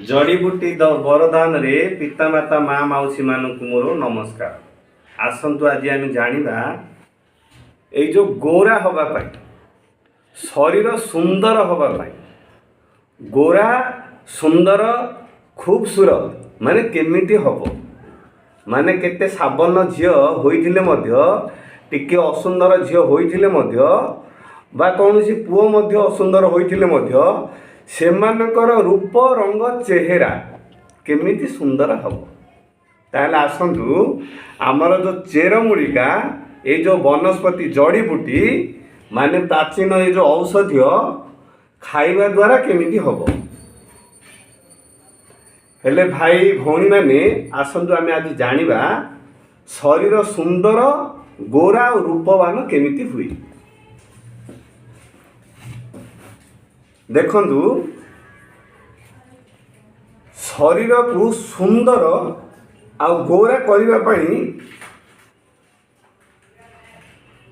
जड़ीबूटी वरदान रे पितामाता माँ मौसी मानक मोर नमस्कार। आसतु आज आम जाना जो गोरा हवापाई शरीर सुंदर हवापाई गोरा सुंदर खूबसूरत माने केमिटी हब माने केते साबन झियो होइथिले मध्य टिके असुंदर झियो होइथिले मध्य बा कौनसी पुओ मध्य असुंदर होइथिले मध्य सेमानकर रूप रंग चेहरा केमिति सुंदर हम ताहले आसतु आमर जो चेरमूलिका ये जो वनस्पति जड़ीबूटी माने प्राचीन ये जो औषधीय खाइबा द्वारा केमिति हम हेले भाई भौणी माने आसतु आमे आज जानिबा शरीर सुंदर गोरा और रूपवान केमिति हुई। देखंतु शरीर को सुंदर आ गोरा करने पाई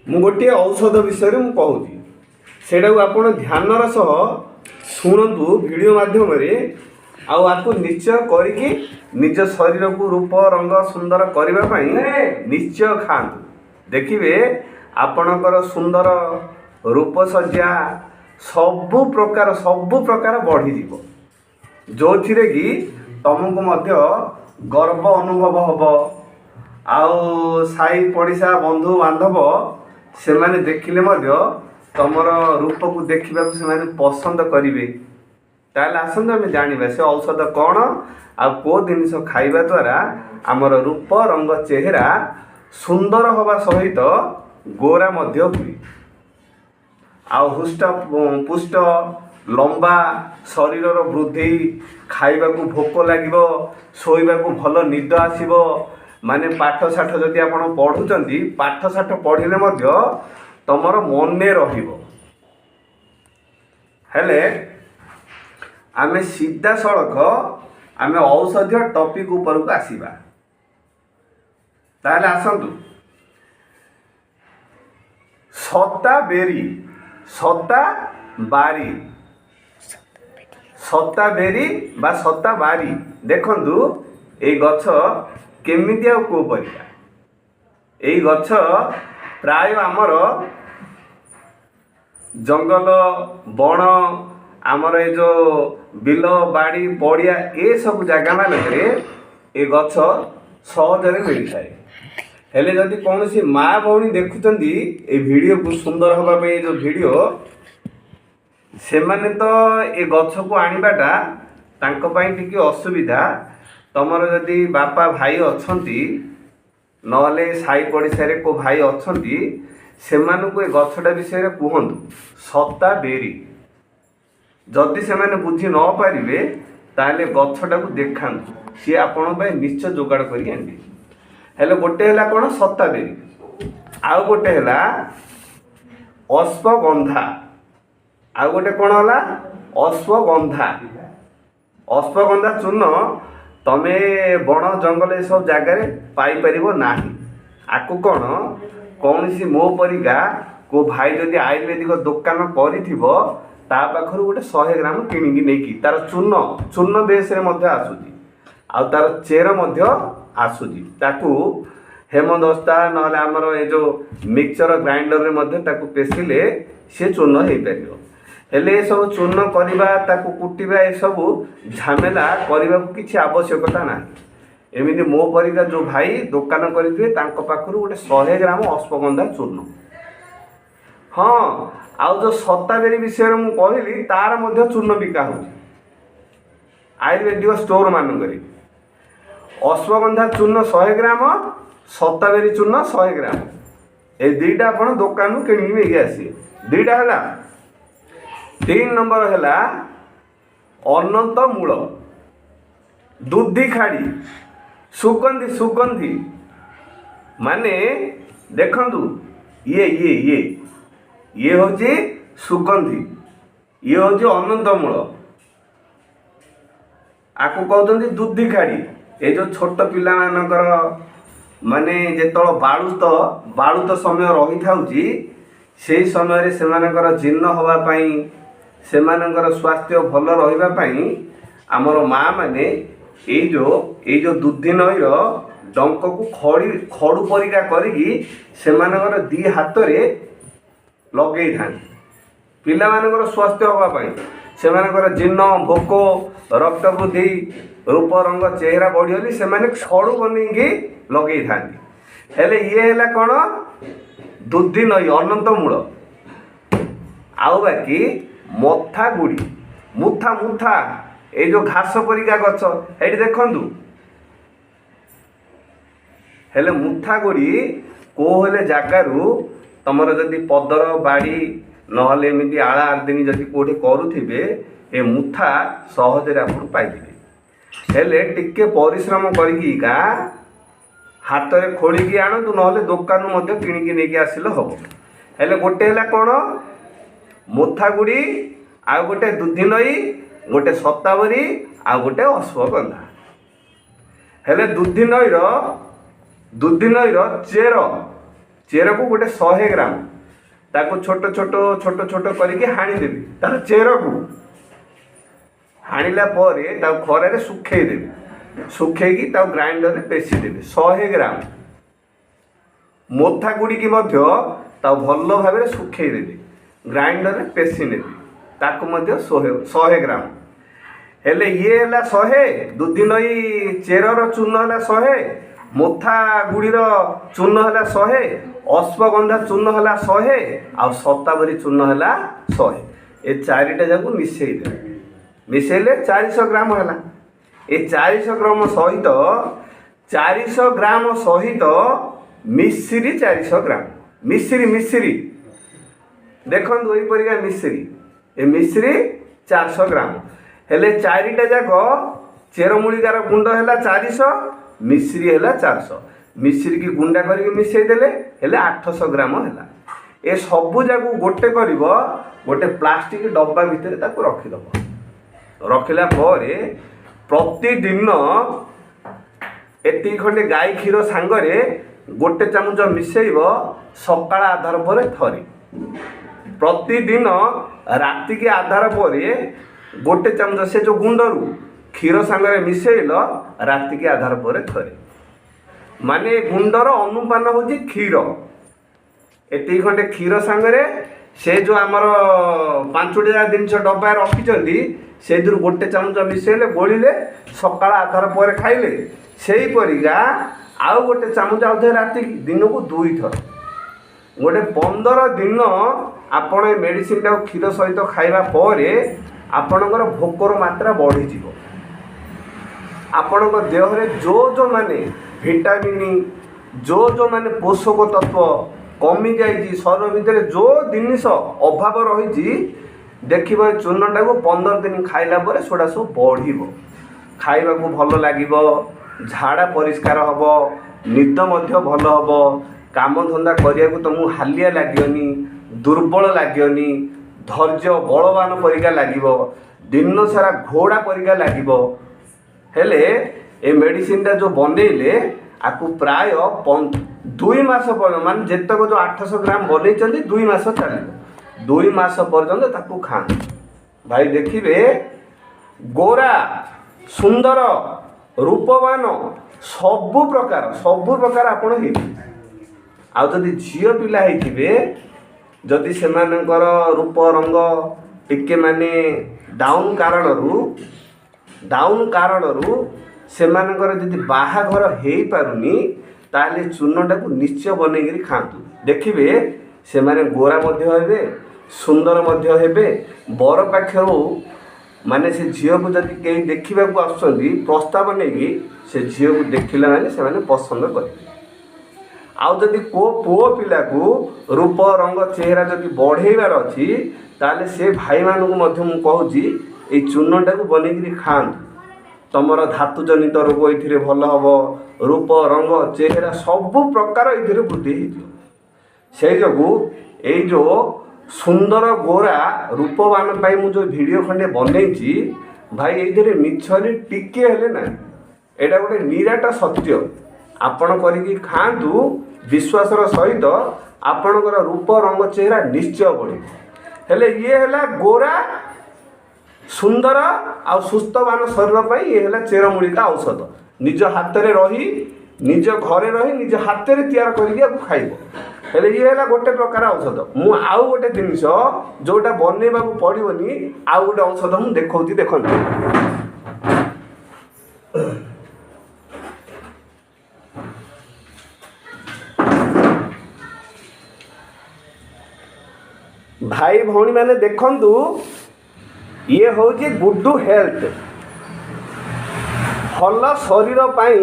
मु गोटे औषध विषय में कहूँ सेटा आपण ध्यानर सह शुणु वीडियो माध्यम आपको निश्चय करके निज शरीर को रूप रंग सुंदर करने निश्चय खातु देखिए आपणकर सुंदर रूप सज्जा सबु प्रकार बढ़ी जो थिरे कि तुमको मध्य गर्व अनुभव हब आउ साई पड़िशा बंधु बांधव से माने देखिले मध्य तमर रूप को देखा से पसंद करेंगे। ताले आसंत आम जाना से औषध कौन आ को जिनिस खाइबा द्वारा आमर रूप रंग चेहरा सुंदर हवा सहित गोरा मध्य हुए आउ हुष्ट पुष्ट लंबा शरीर वृद्धि खाइबा को भोक लगे शोइबा को भल निद आसब माने पाठ साठ जदि आप पढ़ुंट पाठ साठ पढ़िले मध्य तमर मने रहिबो। हेले आमे सीधा सड़क आमे औषधीय टॉपिक ऊपर को आसीबा। ताले आसंतु सता बेरी बा सता बारी देखंतु ए गछ केमिति आ को परिका ए गछ प्राय आमर जंगल बण आमर ए जो बिल बाड़ी पड़िया ए सब जगह मानकरे ए गछ सहजरे मिल थाए। हेले जदि कौन सी माँ भौणी देखुंट ए वीडियो को सुंदर हाँपाई जो वीडियो से माने तो ए गछ को आनिबाटा तांको पाई टिके असुविधा तमर जदि बापा भाई अछंती नले साई पड़िशा रे को भाई अछंती से मानकु ए गछटा विषय कहतु सता बेरी जदि से माने बुझी न पारिबे ताले गछटा को देखांतु सी आपण पाई निश्चय जोगाड़ करी आनबे। हेले गोटे है कौन सता बेरी आउ गोटे है अश्वगंधा आउ गोटे कौन है अश्वगंधा चूर्ण तमे बण जंगल सब जगार पाइपर ना आपको कौन सी मो परिका को भाई जदि आयुर्वेदिक दुकान कर गोटे 100 ग्राम किणिकी नहीं तार चूर्ण बेस आसूची आउ तार चेर आसूची ताकू हेमदस्ता नहले आमर ये जो मिक्सचर ग्राइंडर रे मध्य ताकू पेसिले से चूर्ण हो पार हेले सब चूर्ण करवा ताकू कुटिबा ए सब झमेला करने को किसी आवश्यकता ना एमती मो परिका जो भाई दुकान करेंगे पाखर गोटे 100 ग्राम अश्वगंधा चूर्ण। हाँ आउ जो सताबेरी विषय में कहली तार मध्य चूर्ण बिका हो आयुर्वेदिक स्टोर मानक अश्वगंधा चूर्ण 100 ग्राम सताबेरी चूर्ण 100 ग्राम ए दुईटा आप दुकान किणिकी आसिए दुईटा है। 3 नंबर है अनंत मूल दुधी खाड़ी सुगंधी माने देखंतु ये ये ये ये हूँ सुगंधी ये हूँ अनंत मूल आपको कहते दुधी खाड़ी ये जो छोट पिला मानकर माने जो बालुत समय रही था से समय से जीर्ण होगापाई सेमानकर स्वास्थ्य भल रही ଆମର ମାँ ମାନେ ଏଇ जो ଦୁଧି ନଈର ଡଙ୍କକୁ ଖଡ଼ୁ ପରିକା କରିକି ସେମାନଙ୍କର ଦି ହାତରେ ଲଗେଇଥାନ୍ତି ପିଲାମାନଙ୍କର ସ୍ୱାସ୍ଥ୍ୟ ହେବା ପାଇଁ। ସେମାନଙ୍କର ଜୀର୍ଣ୍ଣ ଭୋକ ରକ୍ତ ବୃଦ୍ଧି ରୂପ ରଙ୍ଗ ଚେହେରା ବଢ଼ିଗଲେ ସେମାନେ ଖଡ଼ୁ ବନେଇକି ଲଗେଇଥାନ୍ତି। ହେଲେ ଇଏ ହେଲା କ'ଣ ଦୁଧି ନଈ ଅନନ୍ତ ମୂଳ। ଆଉ ବାକି ମଥା ଗୁଡ଼ି ମୁଥା ଏଇ ଯେଉଁ ଘାସ ପରିକା ଗଛ ଏଇଠି ଦେଖନ୍ତୁ। ହେଲେ ମୁଥା ଗୁଡ଼ି କେଉଁ ହେଲେ ଜାଗାରୁ ତମର ଯଦି ପଦର ବାଡ଼ି ନହେଲେ ଏମିତି ଆଳା ଆର୍ଦିନି ଯଦି କେଉଁଠି କରୁଥିବେ ଏ ମୁଥା ସହଜରେ ଆପଣ ପାଇଯିବେ। ହେଲେ ଟିକେ ପରିଶ୍ରମ କରିକିକା ହାତରେ ଖୋଳିକି ଆଣନ୍ତୁ ନହେଲେ ଦୋକାନରୁ ମଧ୍ୟ କିଣିକି ନେଇକି ଆସିଲେ ହେବ। ହେଲେ ଗୋଟେ ହେଲା କ'ଣ ମୁଥା ଗୁଡ଼ି ଆଉ ଗୋଟେ ଦୁଧି ନଈ ଗୋଟେ ଶତାବରୀ ଆଉ ଗୋଟେ ଅଶ୍ୱଗନ୍ଧା। ହେଲେ ଦୁଧି ନଈର ଚେରକୁ ଗୋଟେ 100 ଗ୍ରାମ ତାକୁ ଛୋଟ ଛୋଟ କରିକି ହାଣିଦେବି। ତାର ଚେରକୁ ହାଣିଲା ପରେ ତାକୁ ଖରାରେ ଶୁଖେଇଦେବି। ଶୁଖେଇକି ତାକୁ ଗ୍ରାଇଣ୍ଡରରେ ପେଷିଦେବି 100 ଗ୍ରାମ। ମୋଥା ଗୁଡ଼ିକି ମଧ୍ୟ ତାକୁ ଭଲ ଭାବରେ ଶୁଖେଇଦେବି ଗ୍ରାଇଣ୍ଡରରେ ପେଷି ନେବି ତାକୁ ମଧ୍ୟ 100 ଗ୍ରାମ। ହେଲେ ଇଏ ହେଲା 100 ଦୁଧି ନଈ ଚେରର ଚୂନ ହେଲା 100 ମୋଥା ଗୁଡ଼ିର ଚୂନ ହେଲା 100 ଅଶ୍ୱଗନ୍ଧା ଚୂନ ହେଲା 100 ଆଉ ଶତାବରୀ ଚୂନ ହେଲା 100। ଏ ଚାରିଟା ଯାକୁ ମିଶେଇଦେବେ। ମିଶେଇଲେ 400 ଗ୍ରାମ ହେଲା। ଏ 400 ଗ୍ରାମ ସହିତ 400 ଗ୍ରାମ ସହିତ ମିଶ୍ରି 400 ଗ୍ରାମ ମିଶ୍ରି ଦେଖନ୍ତୁ ଏଇପରିକା ମିଶ୍ରି ଏ ମିଶ୍ରି 400 ଗ୍ରାମ। ହେଲେ ଚାରିଟା ଯାକ ଚେରମୂଳିକାର ଗୁଣ୍ଡ ହେଲା 400 ମିଶ୍ରି ହେଲା 400। ମିଶ୍ରିକି ଗୁଣ୍ଡା କରିକି ମିଶେଇ ଦେଲେ ହେଲେ 800 ଗ୍ରାମ ହେଲା। ଏ ସବୁ ଯାକୁ ଗୋଟେ କରିବ ଗୋଟେ ପ୍ଲାଷ୍ଟିକ ଡବା ଭିତରେ ତାକୁ ରଖିଦେବ। ରଖିଲା ପରେ ପ୍ରତିଦିନ ଏତିକି ଖଣ୍ଡେ ଗାଈ କ୍ଷୀର ସାଙ୍ଗରେ ଗୋଟେ ଚାମଚ ମିଶେଇବ ସକାଳ ଆଧାର ପରେ ଥରେ। ପ୍ରତିଦିନ ରାତିକି ଆଧାର ପରେ ଗୋଟେ ଚାମଚ ସେ ଯେଉଁ ଗୁଣ୍ଡରୁ କ୍ଷୀର ସାଙ୍ଗରେ ମିଶେଇଲ ରାତିକି ଆଧାର ପରେ ଥରେ। ମାନେ ଗୁଣ୍ଡର ଅନୁପାନ ହେଉଛି କ୍ଷୀର। ଏତିକି ଖଣ୍ଡେ କ୍ଷୀର ସାଙ୍ଗରେ ସେ ଯେଉଁ ଆମର 5ଟା ଜିନିଷ ଡବା ରଖିଛନ୍ତି ସେଇଥିରୁ ଗୋଟେ ଚାମଚ ମିଶେଇଲେ ଗୋଳିଲେ ସକାଳ ଆଧାର ପରେ ଖାଇଲେ ସେଇପରିକା ଆଉ ଗୋଟେ ଚାମଚ ଆଉଥରେ ରାତିକି ଦିନକୁ 2 ଥର। ଗୋଟେ 15 ଦିନ ଆପଣ ଏ ମେଡ଼ିସିନଟାକୁ କ୍ଷୀର ସହିତ ଖାଇବା ପରେ ଆପଣଙ୍କର ଭୋକର ମାତ୍ରା ବଢ଼ିଯିବ। ଆପଣଙ୍କ ଦେହରେ ଯେଉଁ ମାନେ ଭିଟାମିନ୍ ଯେଉଁ ମାନେ ପୋଷକ ତତ୍ଵ କମିଯାଇଛି ଶରୀର ଭିତରେ ଯେଉଁ ଜିନିଷ ଅଭାବ ରହିଛି ଦେଖିବ ଏ ଚୂର୍ଣ୍ଣଟାକୁ 15 ଦିନ ଖାଇଲା ପରେ ସେଗୁଡ଼ା ସବୁ ବଢ଼ିବ। ଖାଇବାକୁ ଭଲ ଲାଗିବ, ଝାଡ଼ା ପରିଷ୍କାର ହେବ, ନିଦ ମଧ୍ୟ ଭଲ ହେବ, କାମଧନ୍ଦା କରିବାକୁ ତୁମକୁ ହାଲିଆ ଲାଗିବନି, ଦୁର୍ବଳ ଲାଗିବନି, ଧୈର୍ଯ୍ୟ ବଳବାନ ପରିକା ଲାଗିବ, ଦିନ ସାରା ଘୋଡ଼ା ପରିକା ଲାଗିବ। ହେଲେ ଏ ମେଡ଼ିସିନଟା ଯେଉଁ ବନେଇଲେ ଆକୁ ପ୍ରାୟ 2 ମାସ ପର୍ଯ୍ୟନ୍ତ ମାନେ ଯେତକ ଯେଉଁ 800 ଗ୍ରାମ ବନେଇଛନ୍ତି 2 ମାସ ଚାଲିବ। 2 ମାସ ପର୍ଯ୍ୟନ୍ତ ତାକୁ ଖାଆନ୍ତୁ। ଭାଇ ଦେଖିବେ ଗୋରା ସୁନ୍ଦର ରୂପବାନ ସବୁ ପ୍ରକାର ଆପଣ ହେଇଥିବେ। ଆଉ ଯଦି ଝିଅ ପିଲା ହେଇଥିବେ ଯଦି ସେମାନଙ୍କର ରୂପ ରଙ୍ଗ ଟିକେ ମାନେ ଡାଉନ୍ କାରଣରୁ ସେମାନଙ୍କର ଯଦି ବାହାଘର ହେଇପାରୁନି ତାହେଲେ ଚୂର୍ଣ୍ଣଟାକୁ ନିଶ୍ଚୟ ବନେଇକିରି ଖାଆନ୍ତୁ। ଦେଖିବେ ସେମାନେ ଗୋରା ମଧ୍ୟ ହେବେ, ସୁନ୍ଦର ମଧ୍ୟ ହେବେ। ବର ପାଖରୁ ମାନେ ସେ ଝିଅକୁ ଯଦି କେହି ଦେଖିବାକୁ ଆସୁଛନ୍ତି ପ୍ରସ୍ତାବ ନେଇକି ସେ ଝିଅକୁ ଦେଖିଲା ମାନେ ସେମାନେ ପସନ୍ଦ କରିବେ। ଆଉ ଯଦି କେଉଁ ପୁଅ ପିଲାକୁ ରୂପ ରଙ୍ଗ ଚେହେରା ଯଦି ବଢ଼େଇବାର ଅଛି ତାହେଲେ ସେ ଭାଇମାନଙ୍କୁ ମଧ୍ୟ ମୁଁ କହୁଛି ଏଇ ଚୂର୍ଣ୍ଣଟାକୁ ବନେଇକିରି ଖାଆନ୍ତୁ। ତୁମର ଧାତୁଜନିତ ରୋଗ ଏଥିରେ ଭଲ ହେବ, ରୂପ ରଙ୍ଗ ଚେହେରା ସବୁ ପ୍ରକାର ଏଥିରେ ବୃଦ୍ଧି ହେଇଯିବ। ସେଇ ଯୋଗୁଁ ଏଇ ଯେଉଁ ସୁନ୍ଦର ଗୋରା ରୂପବାନ ପାଇଁ ମୁଁ ଯେଉଁ ଭିଡ଼ିଓ ଖଣ୍ଡେ ବନେଇଛି ଭାଇ ଏଇଥିରେ ମିଛରେ ଟିକିଏ ହେଲେ ନାହିଁ। ଏଇଟା ଗୋଟେ ନିରାଟ ସତ୍ୟ। ଆପଣ କରିକି ଖାଆନ୍ତୁ ବିଶ୍ୱାସର ସହିତ, ଆପଣଙ୍କର ରୂପ ରଙ୍ଗ ଚେହେରା ନିଶ୍ଚୟ ବଢ଼ିବ। ହେଲେ ଇଏ ହେଲା ଗୋରା ସୁନ୍ଦର ଆଉ ସୁସ୍ଥବାନ ଶରୀର ପାଇଁ ଇଏ ହେଲା ଚେରମୂଳିକା ଔଷଧ। ନିଜ ହାତରେ ରହି, ନିଜ ଘରେ ରହି, ନିଜ ହାତରେ ତିଆରି କରିକି ଆକୁ ଖାଇବ। ହେଲେ ଇଏ ହେଲା ଗୋଟେ ପ୍ରକାର ଔଷଧ। ମୁଁ ଆଉ ଗୋଟେ ଜିନିଷ ଯେଉଁଟା ବନେଇବାକୁ ପଡ଼ିବନି, ଆଉ ଗୋଟେ ଔଷଧ ମୁଁ ଦେଖାଉଛି, ଦେଖନ୍ତୁ। ଭାଇ ଭଉଣୀମାନେ ଦେଖନ୍ତୁ, ଇଏ ହେଉଛି ଗୁଡୁ ହେଲ୍ଥ। ଭଲ ଶରୀର ପାଇଁ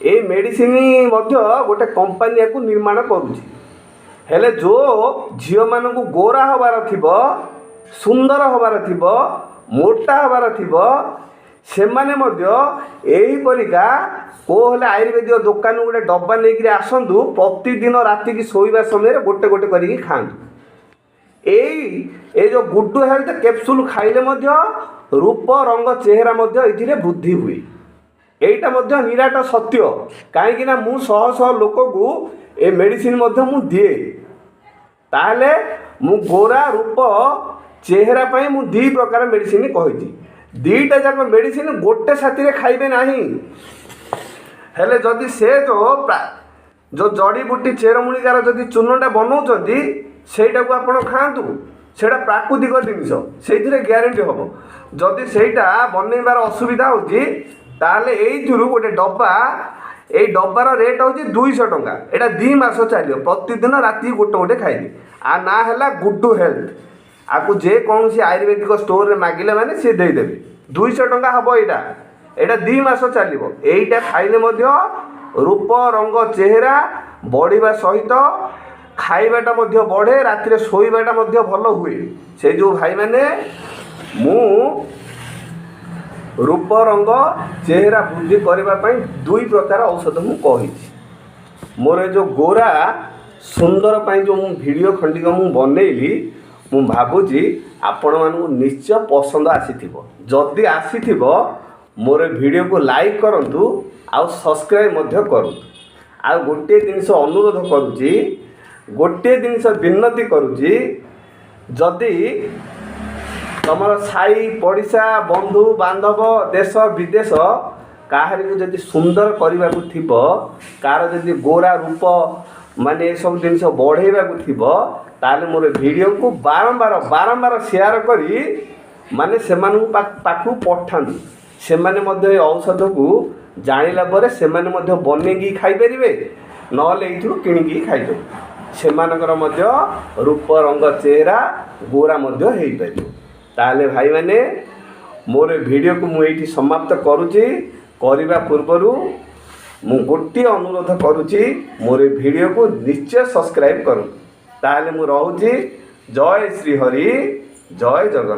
ଏଇ ମେଡ଼ିସିନ ମଧ୍ୟ ଗୋଟେ କମ୍ପାନୀ ୟାକୁ ନିର୍ମାଣ କରୁଛି। ହେଲେ ଯେଉଁ ଝିଅମାନଙ୍କୁ ଗୋରା ହେବାର ଥିବ, ସୁନ୍ଦର ହେବାର ଥିବ, ମୋଟା ହେବାର ଥିବ, ସେମାନେ ମଧ୍ୟ ଏହିପରିକା କେଉଁ ହେଲେ ଆୟୁର୍ବେଦିକ ଦୋକାନରୁ ଗୋଟେ ଡବା ନେଇକରି ଆସନ୍ତୁ। ପ୍ରତିଦିନ ରାତିକି ଶୋଇବା ସମୟରେ ଗୋଟେ ଗୋଟେ କରିକି ଖାଆନ୍ତୁ। এই ଯେଉଁ ଗୁଡୁ ହେଲ୍ଥ କ୍ୟାପସୁଲ୍ ଖାଇଲେ ମଧ୍ୟ ରୂପ ରଙ୍ଗ ଚେହେରା ମଧ୍ୟ ଏଥିରେ ବୃଦ୍ଧି ହୁଏ। এইটা ମଧ୍ୟ ନିରାଟ ସତ୍ୟ। କାହିଁକିନା ମୁଁ ଶହ ଶହ ଲୋକକୁ ଏ ମେଡ଼ିସିନ ମଧ୍ୟ ମୁଁ ଦିଏ। ତାହେଲେ ମୁଁ ଗୋରା ରୂପ ଚେହେରା ପାଇଁ ମୁଁ ଦୁଇ ପ୍ରକାର ମେଡ଼ିସିନ କହିଛି। ଦୁଇଟା ଯାକ ମେଡ଼ିସିନ ଗୋଟେ ସାଥିରେ ଖାଇବେ ନାହିଁ। ହେଲେ ଯଦି ସେ ଯେଉଁ ଜଡ଼ିବୁଟି ଚେରମୂଳିକାର ଯଦି ଚୂର୍ଣ୍ଣଟା ବନାଉଛନ୍ତି, ସେଇଟାକୁ ଆପଣ ଖାଆନ୍ତୁ। ସେଇଟା ପ୍ରାକୃତିକ ଜିନିଷ, ସେଇଥିରେ ଗ୍ୟାରେଣ୍ଟି ହେବ। ଯଦି ସେଇଟା ବନେଇବାର ଅସୁବିଧା ହେଉଛି, ତାହେଲେ ଏଇଥିରୁ ଗୋଟେ ଡବା, ଏଇ ଡବାର ରେଟ୍ ହେଉଛି 200 ଟଙ୍କା। ଏଇଟା 2 ମାସ ଚାଲିବ। ପ୍ରତିଦିନ ରାତି ଗୋଟେ ଗୋଟେ ଖାଇବେ। ଆ ନାଁ ହେଲା ଗୁଡୁ ହେଲ୍ଥ। ଆକୁ ଯେକୌଣସି ଆୟୁର୍ବେଦିକ ଷ୍ଟୋରରେ ମାଗିଲେ ମାନେ ସିଏ ଦେଇଦେବେ। 200 ଟଙ୍କା ହେବ ଏଇଟା। ଏଇଟା 2 ମାସ ଚାଲିବ। এইটা ଖାଇଲେ ମଧ୍ୟ ରୂପ ରଙ୍ଗ ଚେହେରା ବଢ଼ିବା ସହିତ ଖାଇବାଟା ମଧ୍ୟ ବଢ଼େ, ରାତିରେ ଶୋଇବାଟା ମଧ୍ୟ ଭଲ ହୁଏ। ସେ ଯେଉଁ ଭାଇମାନେ, ମୁଁ ରୂପ ରଙ୍ଗ ଚେହେରା ବୃଦ୍ଧି କରିବା ପାଇଁ 2 ପ୍ରକାର ଔଷଧ ମୁଁ କହିଛି। ମୋର ଏ ଯେଉଁ ଗୋରା ସୁନ୍ଦର ପାଇଁ ଯେଉଁ ମୁଁ ଭିଡ଼ିଓ ଖଣ୍ଡିକ ମୁଁ ବନେଇଲି, ମୁଁ ଭାବୁଛି ଆପଣମାନଙ୍କୁ ନିଶ୍ଚୟ ପସନ୍ଦ ଆସିଥିବ। ଯଦି ଆସିଥିବ, ମୋର ଭିଡ଼ିଓକୁ ଲାଇକ୍ କରନ୍ତୁ ଆଉ ସବସ୍କ୍ରାଇବ୍ ମଧ୍ୟ କରନ୍ତୁ। ଆଉ ଗୋଟିଏ ଜିନିଷ ଅନୁରୋଧ କରୁଛି, ଗୋଟିଏ ଜିନିଷ ବିନତି କରୁଛି, ଯଦି ତୁମର ସାହି ପଡ଼ିଶା, ବନ୍ଧୁ ବାନ୍ଧବ, ଦେଶ ବିଦେଶ କାହାରିକୁ ଯଦି ସୁନ୍ଦର କରିବାକୁ ଥିବ, କାହାର ଯଦି ଗୋରା ରୂପ ମାନେ ଏସବୁ ଜିନିଷ ବଢ଼େଇବାକୁ ଥିବ, ତାହେଲେ ମୋର ଭିଡ଼ିଓକୁ ବାରମ୍ବାର ସେୟାର କରି ମାନେ ସେମାନଙ୍କ ପାଖକୁ ପଠାନ୍ତୁ। ସେମାନେ ମଧ୍ୟ ଏ ଔଷଧକୁ ଜାଣିଲା ପରେ ସେମାନେ ମଧ୍ୟ ବନେଇକି ଖାଇପାରିବେ, ନହେଲେ ଏଇଥିରୁ କିଣିକି ଖାଇପାରିବେ। ସେମାନଙ୍କର ମଧ୍ୟ ରୂପ ରଙ୍ଗ ଚେହେରା ଗୋରା ମଧ୍ୟ ହେଇପାରିବ। ତାହେଲେ ଭାଇମାନେ, ମୋର ଭିଡ଼ିଓକୁ ମୁଁ ଏଇଠି ସମାପ୍ତ କରୁଛି। କରିବା ପୂର୍ବରୁ ମୁଁ ଗୋଟିଏ ଅନୁରୋଧ କରୁଛି, ମୋର ଭିଡ଼ିଓକୁ ନିଶ୍ଚୟ ସବସ୍କ୍ରାଇବ୍ କରନ୍ତୁ। ତାହେଲେ ମୁଁ ରହୁଛି। ଜୟ ଶ୍ରୀ ହରି, ଜୟ ଜଗନ୍ନାଥ।